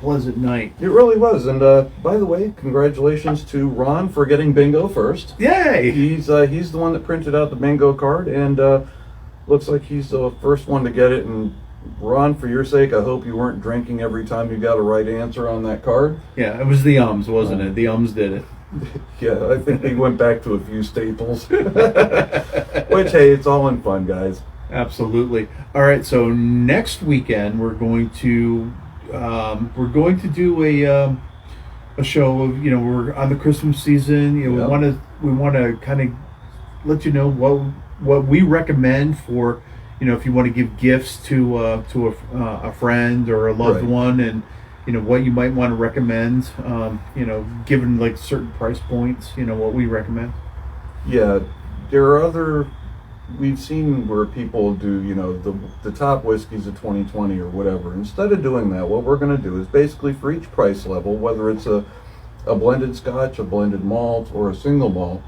pleasant night. It really was. And by the way, congratulations to Ron for getting bingo first. Yay! He's the one that printed out the bingo card, and looks like he's the first one to get it. And Ron, for your sake, I hope you weren't drinking every time you got a right answer on that card. Yeah, it was the ums, wasn't it? The ums did it. Yeah, I think they went back to a few staples. Which, hey, it's all in fun, guys. Absolutely. All right, so next weekend we're going to do a show of, we're on the Christmas season. We want to kind of let you know what we recommend for if you want to give gifts to a friend or a loved Right. one, and what you might want to recommend, given like certain price points, what we recommend. Yeah, there are other. We've seen where people do, the top whiskeys of 2020 or whatever. Instead of doing that, what we're going to do is basically for each price level, whether it's a blended Scotch, a blended malt, or a single malt,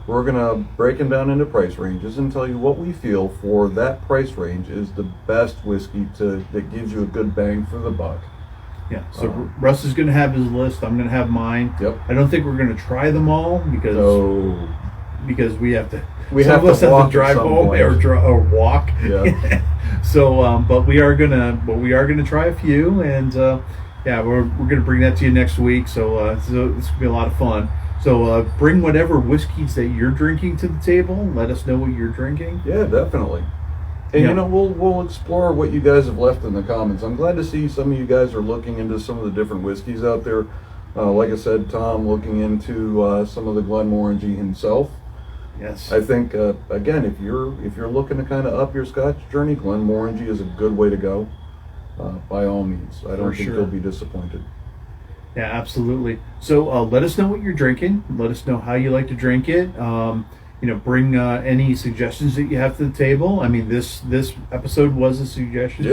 we're going to break them down into price ranges and tell you what we feel for that price range is the best whiskey that gives you a good bang for the buck. Yeah. So Russ is going to have his list. I'm going to have mine. Yep. I don't think we're going to try them all because we have to. We some have of us to have walk to drive at some home point. or walk. Yeah. So, but we are gonna try a few, and we're gonna bring that to you next week. So it's gonna be a lot of fun. So bring whatever whiskeys that you're drinking to the table. Let us know what you're drinking. Yeah, definitely. And Yeah. we'll explore what you guys have left in the comments. I'm glad to see some of you guys are looking into some of the different whiskeys out there. Like I said, Tom looking into some of the Glenmorangie himself. Yes. I think again, if you're looking to kind of up your Scotch journey, Glenmorangie is a good way to go. By all means, I don't think sure. you'll be disappointed. Yeah, absolutely. So let us know what you're drinking. Let us know how you like to drink it. Bring any suggestions that you have to the table. I mean, this episode was a suggestion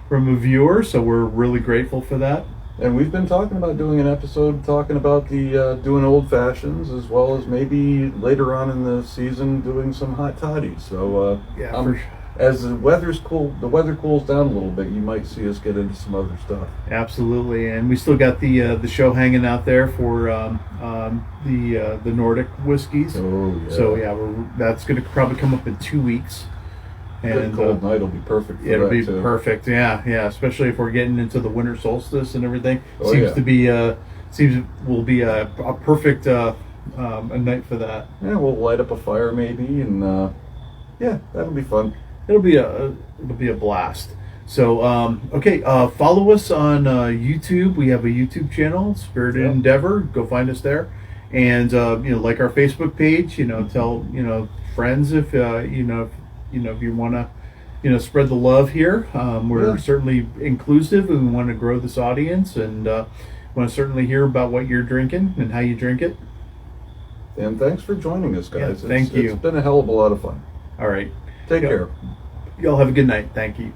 from a viewer, so we're really grateful for that. And we've been talking about doing an episode talking about the doing old fashions, as well as maybe later on in the season doing some hot toddies. So as the weather cools down a little bit, you might see us get into some other stuff. Absolutely, and we still got the show hanging out there for the Nordic whiskeys. Oh yeah. So that's going to probably come up in 2 weeks. And cold night will be perfect for it'll that be too. perfect. Yeah, especially if we're getting into the winter solstice and everything. Oh, seems yeah. to be will be a perfect a night for that. Yeah, we'll light up a fire maybe, and that'll be fun. It'll be a blast. So follow us on YouTube. We have a YouTube channel, Spirited Endeavor. Go find us there, and like our Facebook page. Tell friends if if you want to spread the love here. We're certainly inclusive, and we want to grow this audience, and want to certainly hear about what you're drinking and how you drink it. And thanks for joining us, guys. Thank you. It's been a hell of a lot of fun. All right. Take care. Y'all have a good night. Thank you.